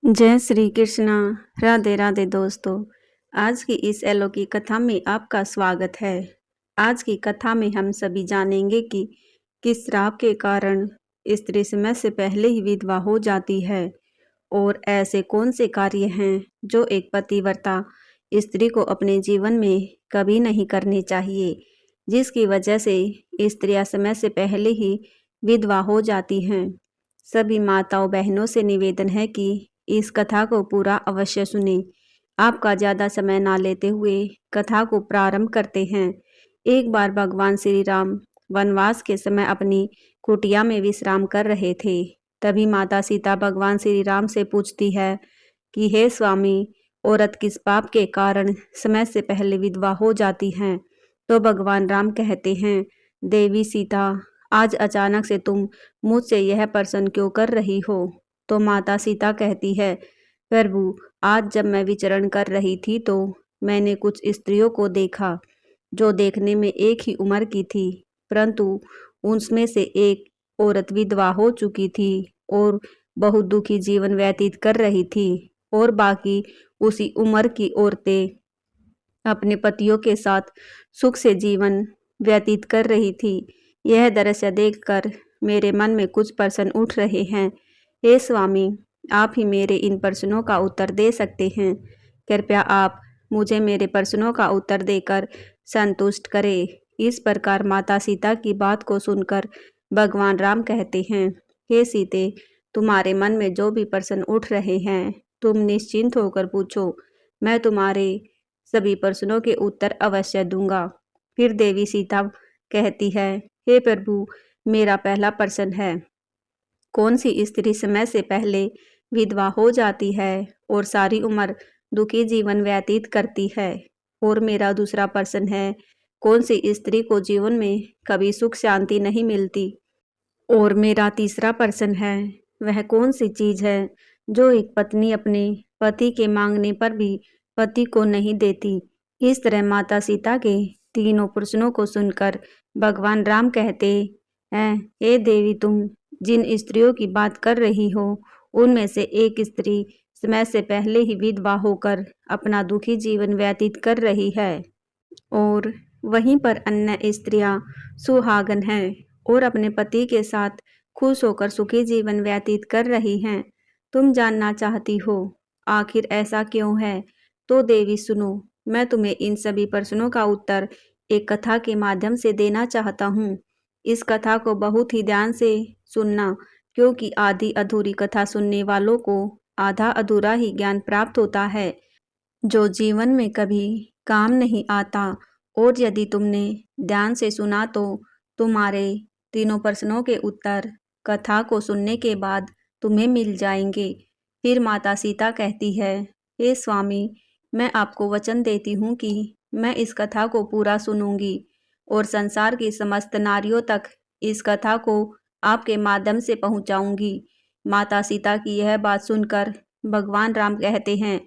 जय श्री कृष्णा। राधे राधे दोस्तों। आज की इस अलौकिक कथा में आपका स्वागत है। आज की कथा में हम सभी जानेंगे कि किस श्राप के कारण स्त्री समय से पहले ही विधवा हो जाती है और ऐसे कौन से कार्य हैं जो एक पतिव्रता स्त्री को अपने जीवन में कभी नहीं करने चाहिए, जिसकी वजह से स्त्रियां समय से पहले ही विधवा हो जाती हैं। सभी माताओं बहनों से निवेदन है कि इस कथा को पूरा अवश्य सुने। आपका ज़्यादा समय ना लेते हुए कथा को प्रारंभ करते हैं। एक बार भगवान श्री राम वनवास के समय अपनी कुटिया में विश्राम कर रहे थे। तभी माता सीता भगवान श्री राम से पूछती है कि हे स्वामी, औरत किस पाप के कारण समय से पहले विधवा हो जाती हैं? तो भगवान राम कहते हैं, देवी सीता, आज अचानक से तुम मुझसे यह प्रश्न क्यों कर रही हो? तो माता सीता कहती है, प्रभु, आज जब मैं विचरण कर रही थी तो मैंने कुछ स्त्रियों को देखा जो देखने में एक ही उम्र की थी, परंतु उनमें से एक औरत विधवा हो चुकी थी और बहुत दुखी जीवन व्यतीत कर रही थी और बाकी उसी उम्र की औरतें अपने पतियों के साथ सुख से जीवन व्यतीत कर रही थी। यह दृश्य देखकर मेरे मन में कुछ प्रश्न उठ रहे हैं। हे स्वामी, आप ही मेरे इन प्रश्नों का उत्तर दे सकते हैं। कृपया आप मुझे मेरे प्रश्नों का उत्तर देकर संतुष्ट करें। इस प्रकार माता सीता की बात को सुनकर भगवान राम कहते हैं, हे सीते, तुम्हारे मन में जो भी प्रश्न उठ रहे हैं तुम निश्चिंत होकर पूछो, मैं तुम्हारे सभी प्रश्नों के उत्तर अवश्य दूंगा। फिर देवी सीता कहती है, हे प्रभु, मेरा पहला प्रश्न है, कौन सी स्त्री समय से पहले विधवा हो जाती है और सारी उम्र दुखी जीवन व्यतीत करती है? और मेरा दूसरा प्रश्न है, कौन सी स्त्री को जीवन में कभी सुख शांति नहीं मिलती? और मेरा तीसरा प्रश्न है, वह कौन सी चीज है जो एक पत्नी अपने पति के मांगने पर भी पति को नहीं देती? इस तरह माता सीता के तीनों प्रश्नों को सुनकर भगवान राम कहते हैं, हे देवी, तुम जिन स्त्रियों की बात कर रही हो उनमें से एक स्त्री समय से पहले ही विधवा होकर अपना दुखी जीवन व्यतीत कर रही है और वहीं पर अन्य स्त्रियां सुहागन हैं और अपने पति के साथ खुश होकर सुखी जीवन व्यतीत कर रही हैं। तुम जानना चाहती हो आखिर ऐसा क्यों है? तो देवी सुनो, मैं तुम्हें इन सभी प्रश्नों का उत्तर एक कथा के माध्यम से देना चाहता हूँ। इस कथा को बहुत ही ध्यान से सुनना, क्योंकि आधी अधूरी कथा सुनने वालों को आधा अधूरा ही ज्ञान प्राप्त होता है जो जीवन में कभी काम नहीं आता। और यदि तुमने ध्यान से सुना तो तुम्हारे तीनों प्रश्नों के उत्तर कथा को सुनने के बाद तुम्हें मिल जाएंगे। फिर माता सीता कहती है, हे स्वामी, मैं आपको वचन देती हूँ कि मैं इस कथा को पूरा सुनूंगी और संसार की समस्त नारियों तक इस कथा को आपके माध्यम से पहुंचाऊंगी। माता सीता की यह बात सुनकर भगवान राम कहते हैं,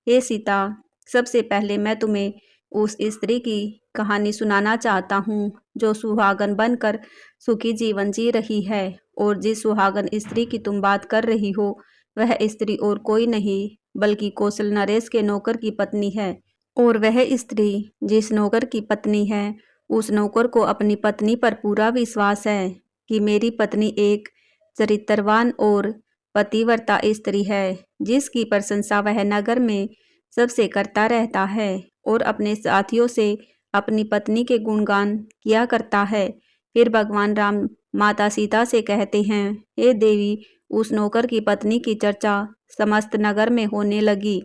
हे सीता, सबसे पहले मैं तुम्हें उस स्त्री की कहानी सुनाना चाहता हूँ जो सुहागन बनकर सुखी जीवन जी रही है। और जिस सुहागन स्त्री की तुम बात कर रही हो वह स्त्री और कोई नहीं बल्कि कौशल नरेश के नौकर की पत्नी है। और वह स्त्री जिस नौकर की पत्नी है उस नौकर को अपनी पत्नी पर पूरा विश्वास है कि मेरी पत्नी एक चरित्रवान और पतिव्रता स्त्री है जिसकी प्रशंसा वह नगर में सबसे करता रहता है और अपने साथियों से अपनी पत्नी के गुणगान किया करता है। फिर भगवान राम माता सीता से कहते हैं, हे देवी, उस नौकर की पत्नी की चर्चा समस्त नगर में होने लगी।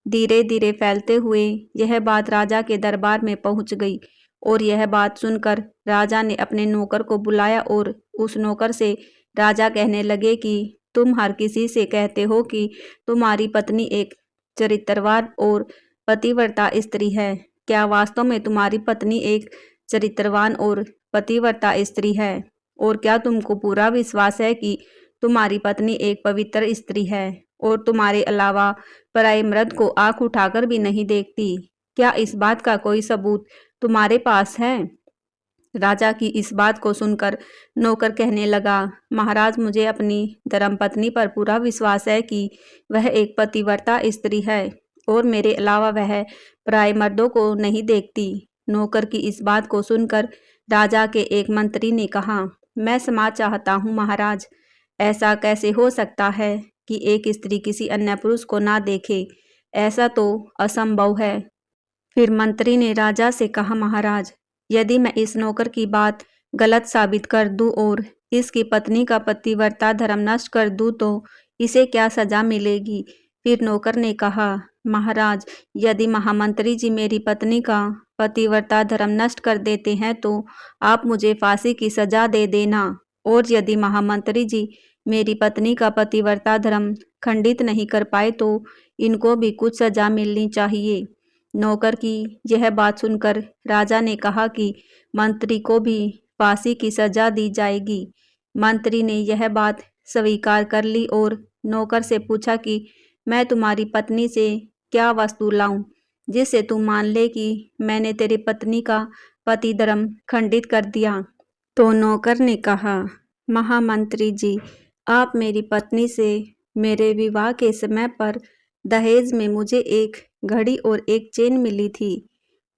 धीरे धीरे फैलते हुए यह बात राजा के दरबार में पहुंच गई और यह बात सुनकर राजा ने अपने नौकर को बुलाया और उस नौकर से राजा कहने लगे कि तुम हर किसी से कहते हो कि तुम्हारी पत्नी एक चरित्रवान और पतिव्रता स्त्री है। क्या वास्तव में तुम्हारी पत्नी एक चरित्रवान और पतिव्रता स्त्री है? और क्या तुमको पूरा विश्वास है कि तुम्हारी पत्नी एक पवित्र स्त्री है और तुम्हारे अलावा पराये मर्द को आंख उठाकर भी नहीं देखती? क्या इस बात का कोई सबूत तुम्हारे पास है? राजा की इस बात को सुनकर नौकर कहने लगा, महाराज, मुझे अपनी धर्मपत्नी पर पूरा विश्वास है कि वह एक पतिव्रता स्त्री है और मेरे अलावा वह पराये मर्दों को नहीं देखती। नौकर की इस बात को सुनकर राजा के एक मंत्री ने कहा, मैं क्षमा चाहता हूँ महाराज, ऐसा कैसे हो सकता है कि एक स्त्री किसी अन्य पुरुष को ना देखे? ऐसा तो असंभव है। फिर मंत्री ने राजा से कहा, महाराज, यदि मैं इस नौकर की बात गलत साबित कर दूं और इसकी पत्नी का पतिव्रता धर्म नष्ट कर दूं तो इसे क्या सजा मिलेगी? फिर नौकर ने कहा, महाराज, यदि महामंत्री जी मेरी पत्नी का पतिव्रता धर्म नष्ट कर देते हैं तो आप मुझे फांसी की सजा दे देना, और यदि महामंत्री जी मेरी पत्नी का पतिव्रता धर्म खंडित नहीं कर पाए तो इनको भी कुछ सजा मिलनी चाहिए। नौकर की यह बात सुनकर राजा ने कहा कि मंत्री को भी फांसी की सजा दी जाएगी। मंत्री ने यह बात स्वीकार कर ली और नौकर से पूछा कि मैं तुम्हारी पत्नी से क्या वस्तु लाऊं जिससे तू मान ले कि मैंने तेरी पत्नी का पति धर्म खंडित कर दिया। तो नौकर ने कहा, महामंत्री जी, आप मेरी पत्नी से मेरे विवाह के समय पर दहेज में मुझे एक घड़ी और एक चेन मिली थी,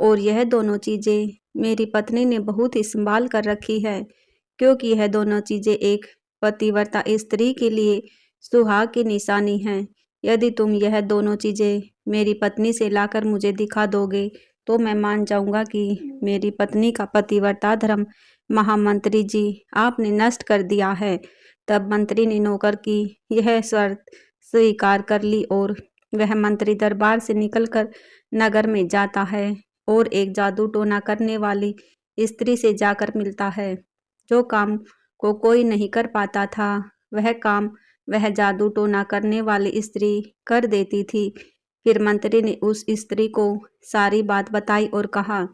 और यह दोनों चीज़ें मेरी पत्नी ने बहुत ही संभाल कर रखी है, क्योंकि यह दोनों चीज़ें एक पतिव्रता स्त्री के लिए सुहाग की निशानी हैं। यदि तुम यह दोनों चीज़ें मेरी पत्नी से लाकर मुझे दिखा दोगे तो मैं मान जाऊंगा कि मेरी पत्नी का पतिव्रता धर्म महामंत्री जी आपने नष्ट कर दिया है। तब मंत्री ने नौकर की यह शर्त स्वीकार कर ली और वह मंत्री दरबार से निकलकर नगर में जाता है और एक जादू टोना करने वाली स्त्री से जाकर मिलता है। जो काम को कोई नहीं कर पाता था वह काम वह जादू टोना करने वाली स्त्री कर देती थी। फिर मंत्री ने उस स्त्री को सारी बात बताई और कहा,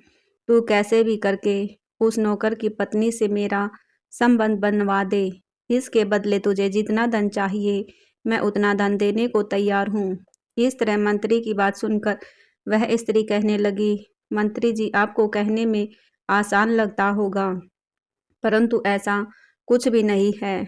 तू कैसे भी करके उस नौकर की पत्नी से मेरा संबंध बनवा दे। इसके बदले तुझे जितना धन चाहिए मैं उतना धन देने को तैयार हूँ। इस तरह मंत्री की बात सुनकर वह स्त्री कहने लगी, मंत्री जी, आपको कहने में आसान लगता होगा, परंतु ऐसा कुछ भी नहीं है।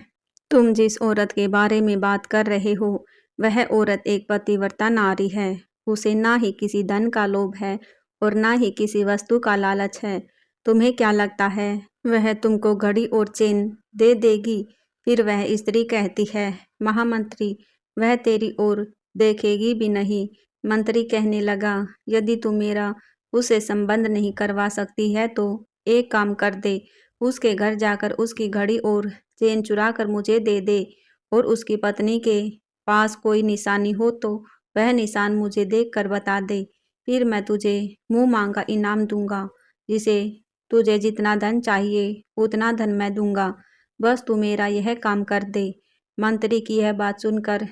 तुम जिस औरत के बारे में बात कर रहे हो वह औरत एक पतिव्रता नारी है। उसे ना ही किसी धन का लोभ है और ना ही किसी वस्तु का लालच है। तुम्हें क्या लगता है वह तुमको घड़ी और चेन दे देगी? फिर वह स्त्री कहती है, महामंत्री, वह तेरी ओर देखेगी भी नहीं। मंत्री कहने लगा, यदि तू मेरा उससे संबंध नहीं करवा सकती है तो एक काम कर दे, उसके घर जाकर उसकी घड़ी और चेन चुरा कर मुझे दे दे, और उसकी पत्नी के पास कोई निशानी हो तो वह निशान मुझे देखकर बता दे। फिर मैं तुझे मुंह मांगा इनाम दूंगा, जिसे तुझे जितना धन चाहिए उतना धन मैं दूंगा। बस तू मेरा यह काम कर दे। मंत्री की यह बात सुनकर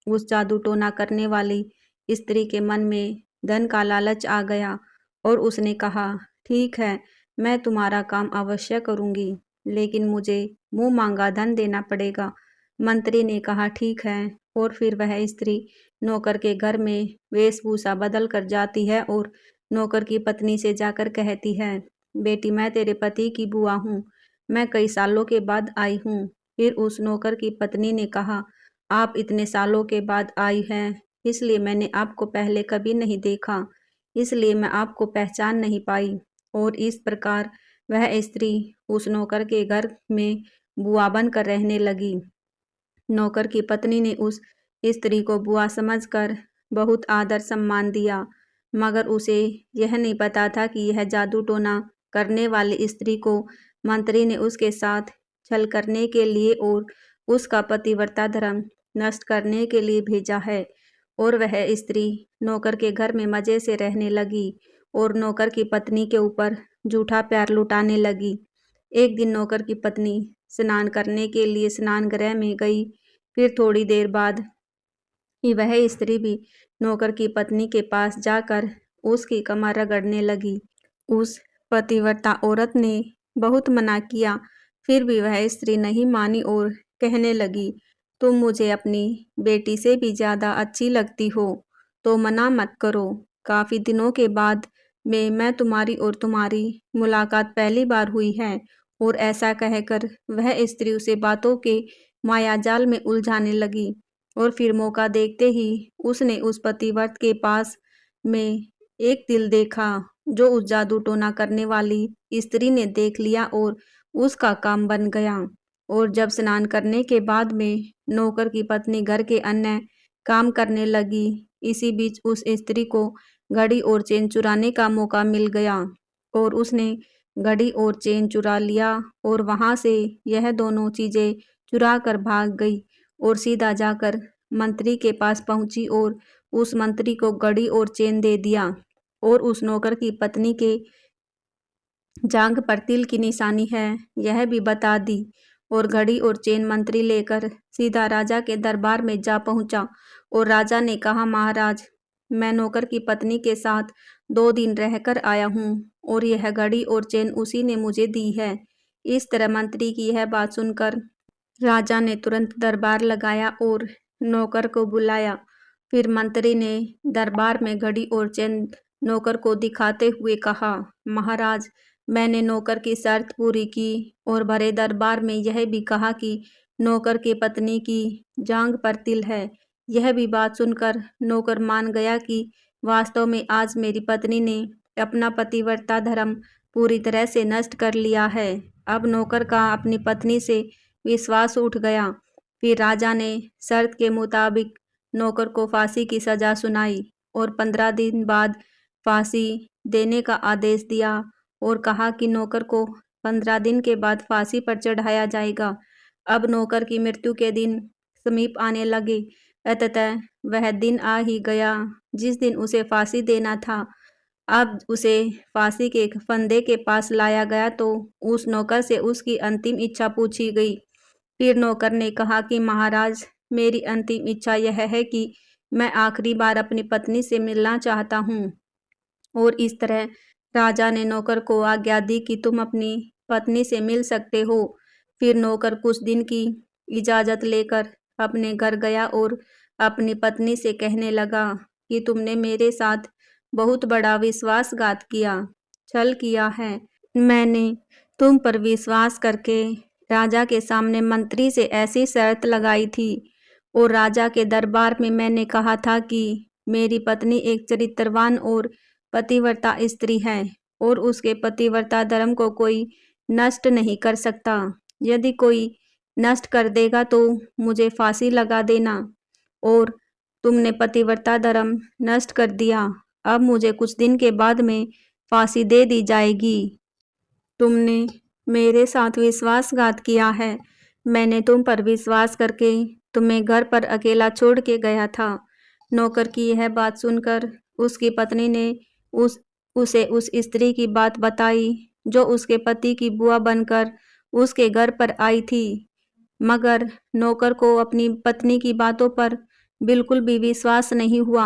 उस जादू टोना करने वाली स्त्री के मन में धन का लालच आ गया और उसने कहा, ठीक है, मैं तुम्हारा काम अवश्य करूंगी, लेकिन मुझे मुंह मांगा धन देना पड़ेगा। मंत्री ने कहा, ठीक है, और फिर वह स्त्री नौकर के घर में वेशभूषा बदल कर जाती है और नौकर की पत्नी से जाकर कहती है, बेटी, मैं तेरे पति की बुआ हूँ, मैं कई सालों के बाद आई हूँ। फिर उस नौकर की पत्नी ने कहा, आप इतने सालों के बाद आई हैं, इसलिए मैंने आपको पहले कभी नहीं देखा, इसलिए मैं आपको पहचान नहीं पाई। और इस प्रकार वह स्त्री उस नौकर के घर में बुआ बनकर रहने लगी। नौकर की पत्नी ने उस स्त्री को बुआ समझकर बहुत आदर सम्मान दिया, मगर उसे यह नहीं पता था कि यह जादू टोना करने वाली स्त्री को मंत्री ने उसके साथ छल करने के लिए और उसका पतिव्रता धर्म नष्ट करने के लिए भेजा है। और वह स्त्री नौकर के घर में मजे से रहने लगी और नौकर की पत्नी के ऊपर झूठा प्यार लुटाने लगी। एक दिन नौकर की पत्नी स्नान करने के लिए स्नान गृह में गई। फिर थोड़ी देर बाद ही वह स्त्री भी नौकर की पत्नी के पास जाकर उसकी कमर रगड़ने लगी। उस पतिव्रता औरत ने बहुत मना किया, फिर भी वह स्त्री नहीं मानी और कहने लगी, तुम मुझे अपनी बेटी से भी ज़्यादा अच्छी लगती हो, तो मना मत करो। काफ़ी दिनों के बाद में मैं तुम्हारी और तुम्हारी मुलाकात पहली बार हुई है। और ऐसा कहकर वह स्त्री उसे बातों के मायाजाल में उलझाने लगी। और फिर मौका देखते ही उसने उस पतिव्रत के पास में एक तिल देखा जो उस जादू टोना करने वाली स्त्री ने देख लिया और उसका काम बन गया। और जब स्नान करने के बाद में नौकर की पत्नी घर के अन्य काम करने लगी, इसी बीच उस स्त्री को घड़ी और चेन चुराने का मौका मिल गया और उसने घड़ी और चेन चुरा लिया और वहां से यह दोनों चीजें चुरा कर भाग गई और सीधा जाकर मंत्री के पास पहुंची और उस मंत्री को घड़ी और चेन दे दिया और उस नौकर की पत्नी के जांघ पर तिल की निशानी है यह भी बता दी। और घड़ी और चेन मंत्री लेकर सीधा राजा के दरबार में जा पहुंचा और राजा ने कहा, महाराज, मैं नौकर की पत्नी के साथ 2 दिन रहकर आया हूँ और यह घड़ी और चेन उसी ने मुझे दी है। इस तरह मंत्री की यह बात सुनकर राजा ने तुरंत दरबार लगाया और नौकर को बुलाया। फिर मंत्री ने दरबार में घड़ी और चेन नौकर को दिखाते हुए कहा, महाराज, मैंने नौकर की शर्त पूरी की और भरे दरबार में यह भी कहा कि नौकर की पत्नी की जांघ पर तिल है। यह भी बात सुनकर नौकर मान गया कि वास्तव में आज मेरी पत्नी ने अपना पतिव्रता धर्म पूरी तरह से नष्ट कर लिया है। अब नौकर का अपनी पत्नी से विश्वास उठ गया। फिर राजा ने शर्त के मुताबिक नौकर को फांसी की सजा सुनाई और 15 दिन बाद फांसी देने का आदेश दिया और कहा कि नौकर को 15 दिन के बाद फांसी पर चढ़ाया जाएगा। अब नौकर की मृत्यु के दिन समीप आने लगे। अतः वह दिन आ ही गया जिस दिन उसे फांसी देना था। अब उसे फांसी के फंदे के पास लाया गया तो उस नौकर से उसकी अंतिम इच्छा पूछी गई। फिर नौकर ने कहा कि महाराज, मेरी अंतिम इच्छा यह है कि मैं आखिरी बार अपनी पत्नी से मिलना चाहता हूँ। और इस तरह राजा ने नौकर को आज्ञा दी कि तुम अपनी पत्नी से मिल सकते हो। फिर नौकर कुछ दिन की इजाज़त लेकर अपने घर गया और अपनी पत्नी से कहने लगा कि तुमने मेरे साथ बहुत बड़ा विश्वासघात किया, छल किया है। मैंने तुम पर विश्वास करके राजा के सामने मंत्री से ऐसी शर्त लगाई थी और राजा के दरबार में मैंने कहा था कि मेरी पत्नी एक चरित्रवान और पतिव्रता स्त्री है और उसके पतिव्रता धर्म को कोई नष्ट नहीं कर सकता। यदि कोई नष्ट कर देगा तो मुझे फांसी लगा देना। और तुमने पतिव्रता धर्म नष्ट कर दिया। अब मुझे कुछ दिन के बाद में फांसी दे दी जाएगी। तुमने मेरे साथ विश्वासघात किया है। मैंने तुम पर विश्वास करके तुम्हें घर पर अकेला छोड़ के गया था। नौकर की यह बात सुनकर उसकी पत्नी ने उसे उस स्त्री की बात बताई जो उसके पति की बुआ बनकर उसके घर पर आई थी। मगर नौकर को अपनी पत्नी की बातों पर बिल्कुल भी विश्वास नहीं हुआ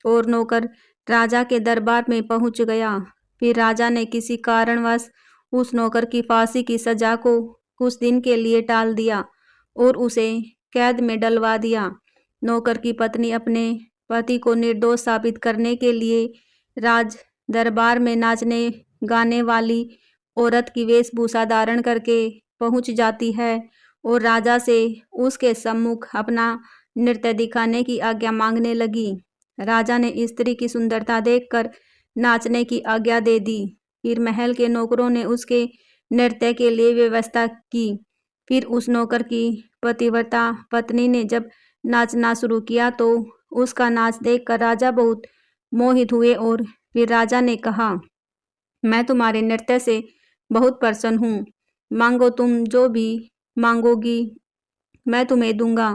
और नौकर राजा के दरबार में पहुंच गया। फिर राजा ने किसी कारणवश उस नौकर की फांसी की सजा को कुछ दिन के लिए टाल दिया और उसे कैद में डलवा दिया। नौकर की पत्नी अपने पति को निर्दोष साबित करने के लिए राज दरबार में नाचने गाने वाली औरत की वेशभूषा धारण करके पहुंच जाती है और राजा से उसके सम्मुख अपना नृत्य दिखाने की आज्ञा मांगने लगी। राजा ने स्त्री की सुंदरता देखकर नाचने की आज्ञा दे दी। फिर महल के नौकरों ने उसके नृत्य के लिए व्यवस्था की। फिर उस नौकर की पतिव्रता पत्नी ने जब नाचना शुरू किया तो उसका नाच देखकर राजा बहुत मोहित हुए और फिर राजा ने कहा, मैं तुम्हारे नृत्य से बहुत प्रसन्न हूँ। मांगो, तुम जो भी मांगोगी मैं तुम्हें दूंगा।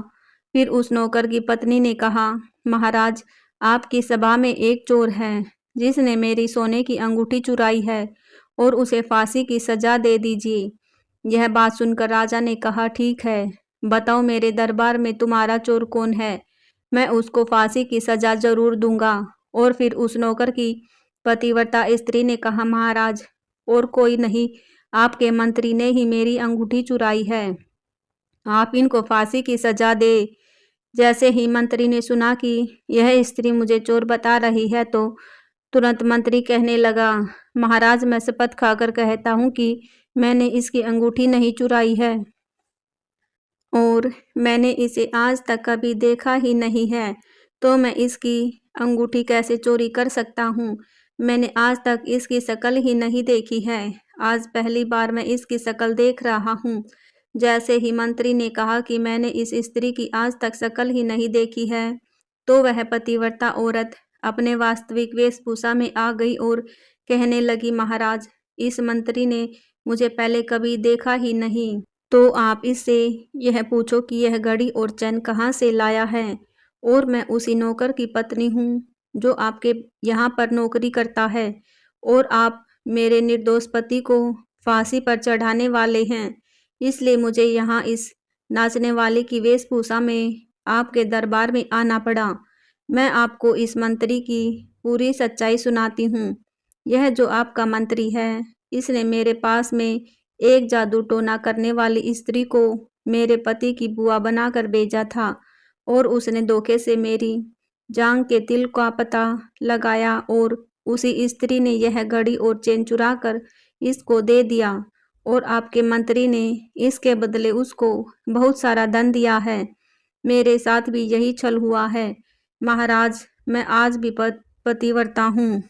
फिर उस नौकर की पत्नी ने कहा, महाराज, आपकी सभा में एक चोर है जिसने मेरी सोने की अंगूठी चुराई है और उसे फांसी की सजा दे दीजिए। यह बात सुनकर राजा ने कहा, ठीक है, बताओ मेरे दरबार में तुम्हारा चोर कौन है, मैं उसको फांसी की सजा जरूर दूंगा। और फिर उस नौकर की पतिव्रता स्त्री ने कहा, महाराज, और कोई नहीं, आपके मंत्री ने ही मेरी अंगूठी चुराई है, आप इनको फांसी की सजा दे। जैसे ही मंत्री ने सुना कि यह स्त्री मुझे चोर बता रही है तो तुरंत मंत्री कहने लगा, महाराज मैं शपथ खाकर कहता हूँ कि मैंने इसकी अंगूठी नहीं चुराई है और मैंने इसे आज तक कभी देखा ही नहीं है, तो मैं इसकी अंगूठी कैसे चोरी कर सकता हूँ। मैंने आज तक इसकी शक्ल ही नहीं देखी है, आज पहली बार मैं इसकी शक्ल देख रहा हूँ। जैसे ही मंत्री ने कहा कि मैंने इस स्त्री की आज तक शक्ल ही नहीं देखी है, तो वह पतिव्रता औरत अपने वास्तविक वेशभूषा में आ गई और कहने लगी, महाराज इस मंत्री ने मुझे पहले कभी देखा ही नहीं, तो आप इससे यह पूछो कि यह घड़ी और चैन कहाँ से लाया है। और मैं उसी नौकर की पत्नी हूँ जो आपके यहाँ पर नौकरी करता है और आप मेरे निर्दोष पति को फांसी पर चढ़ाने वाले हैं, इसलिए मुझे यहाँ इस नाचने वाले की वेशभूषा में आपके दरबार में आना पड़ा। मैं आपको इस मंत्री की पूरी सच्चाई सुनाती हूँ। यह जो आपका मंत्री है, इसने मेरे पास में एक जादू टोना करने वाली स्त्री को मेरे पति की बुआ बनाकर भेजा था और उसने धोखे से मेरी जांग के तिल का पता लगाया और उसी स्त्री ने यह घड़ी और चेन चुरा कर इसको दे दिया और आपके मंत्री ने इसके बदले उसको बहुत सारा धन दिया है। मेरे साथ भी यही छल हुआ है। महाराज मैं आज भी पतिव्रता हूँ।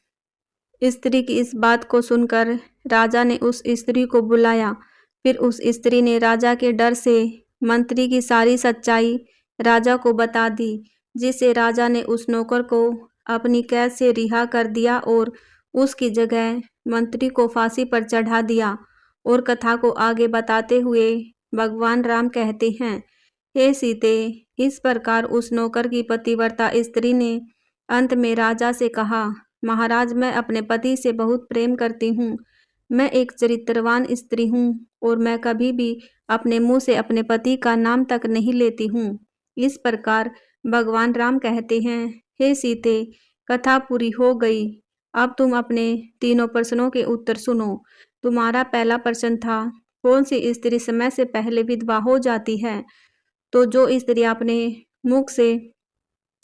स्त्री की इस बात को सुनकर राजा ने उस स्त्री को बुलाया। फिर उस स्त्री ने राजा के डर से मंत्री की सारी सच्चाई राजा को बता दी, जिससे राजा ने उस नौकर को अपनी कैद से रिहा कर दिया और उसकी जगह मंत्री को फांसी पर चढ़ा दिया। और कथा को आगे बताते हुए भगवान राम कहते हैं, हे सीते, इस प्रकार उस नौकर की पतिव्रता स्त्री ने अंत में राजा से कहा, महाराज मैं अपने पति से बहुत प्रेम करती हूँ। मैं एक चरित्रवान स्त्री हूँ और मैं कभी भी अपने मुंह से अपने पति का नाम तक नहीं लेती हूँ। इस प्रकार भगवान राम कहते हैं, हे सीते, कथा पूरी हो गई। अब तुम अपने तीनों प्रश्नों के उत्तर सुनो। तुम्हारा पहला प्रश्न था, कौन सी स्त्री समय से पहले विधवा हो जाती है? तो जो स्त्री अपने मुख से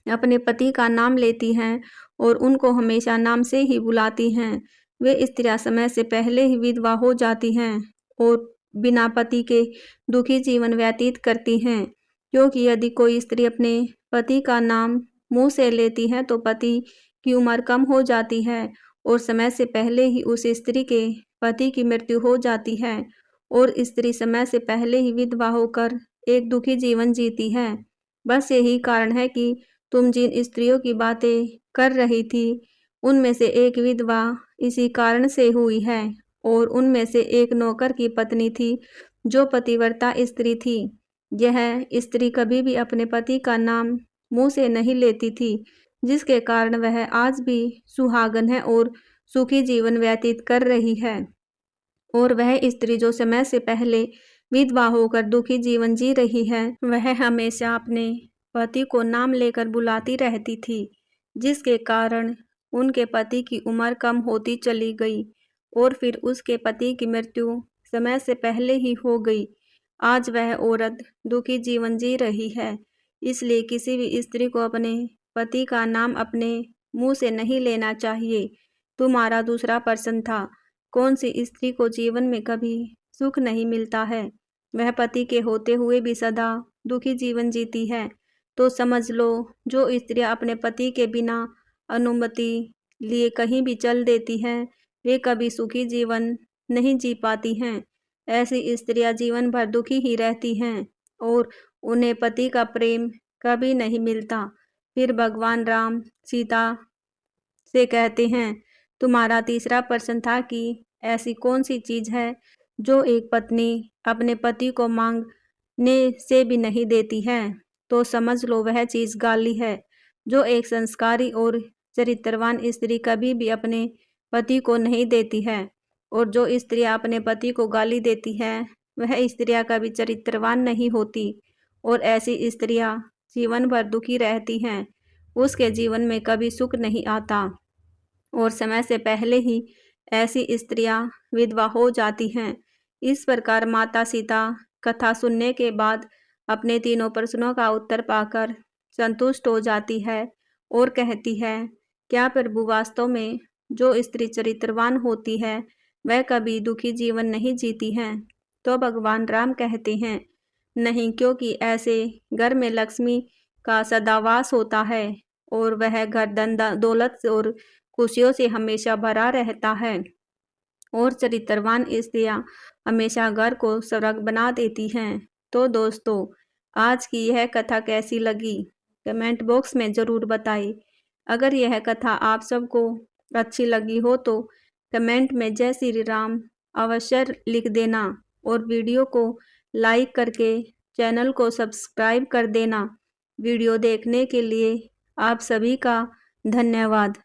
अपने पति का नाम लेती हैं और उनको हमेशा नाम से ही बुलाती हैं, वे स्त्रियां समय से पहले ही विधवा हो जाती हैं और बिना पति के दुखी जीवन व्यतीत करती हैं। क्योंकि यदि कोई स्त्री अपने पति का नाम मुंह से लेती है तो पति की उम्र कम हो जाती है और समय से पहले ही उस स्त्री के पति की मृत्यु हो जाती है और स्त्री समय से पहले ही विधवा होकर एक दुखी जीवन जीती है। बस यही कारण है कि तुम जिन स्त्रियों की बातें कर रही थी, उनमें से एक विधवा इसी कारण से हुई है और उनमें से एक नौकर की पत्नी थी जो पतिव्रता स्त्री थी। यह स्त्री कभी भी अपने पति का नाम मुंह से नहीं लेती थी, जिसके कारण वह आज भी सुहागन है और सुखी जीवन व्यतीत कर रही है। और वह स्त्री जो समय से पहले विधवा होकर दुखी जीवन जी रही है, वह हमेशा अपने पति को नाम लेकर बुलाती रहती थी, जिसके कारण उनके पति की उम्र कम होती चली गई और फिर उसके पति की मृत्यु समय से पहले ही हो गई। आज वह औरत दुखी जीवन जी रही है। इसलिए किसी भी स्त्री को अपने पति का नाम अपने मुंह से नहीं लेना चाहिए। तुम्हारा दूसरा प्रश्न था, कौन सी स्त्री को जीवन में कभी सुख नहीं मिलता है? वह पति के होते हुए भी सदा दुखी जीवन जीती है। तो समझ लो, जो स्त्रियां अपने पति के बिना अनुमति लिए कहीं भी चल देती हैं, वे कभी सुखी जीवन नहीं जी पाती हैं। ऐसी स्त्रियां जीवन भर दुखी ही रहती हैं और उन्हें पति का प्रेम कभी नहीं मिलता। फिर भगवान राम सीता से कहते हैं, तुम्हारा तीसरा प्रश्न था कि ऐसी कौन सी चीज है जो एक पत्नी अपने पति को मांगने से भी नहीं देती है? तो समझ लो, वह चीज गाली है जो एक संस्कारी और चरित्रवान स्त्री कभी भी अपने पति को नहीं देती है। और जो स्त्रियां अपने पति को गाली देती है, वह स्त्रियां कभी चरित्रवान नहीं होती और ऐसी स्त्रियां जीवन भर दुखी रहती हैं। उसके जीवन में कभी सुख नहीं आता और समय से पहले ही ऐसी स्त्रियां विधवा हो जाती हैं। इस प्रकार माता सीता कथा सुनने के बाद अपने तीनों प्रश्नों का उत्तर पाकर संतुष्ट हो जाती है और कहती है, क्या प्रभु वास्तव में जो स्त्री चरित्रवान होती है वह कभी दुखी जीवन नहीं जीती है। तो भगवान राम कहते हैं नहीं, क्योंकि ऐसे घर में लक्ष्मी का सदा वास होता है और वह घर धन दौलत और खुशियों से हमेशा भरा रहता है। और चरित्रवान स्त्रियां हमेशा घर को स्वर्ग बना देती हैं। तो दोस्तों, आज की यह कथा कैसी लगी कमेंट बॉक्स में ज़रूर बताइए। अगर यह कथा आप सबको अच्छी लगी हो तो कमेंट में जय श्री राम अवश्य लिख देना और वीडियो को लाइक करके चैनल को सब्सक्राइब कर देना। वीडियो देखने के लिए आप सभी का धन्यवाद।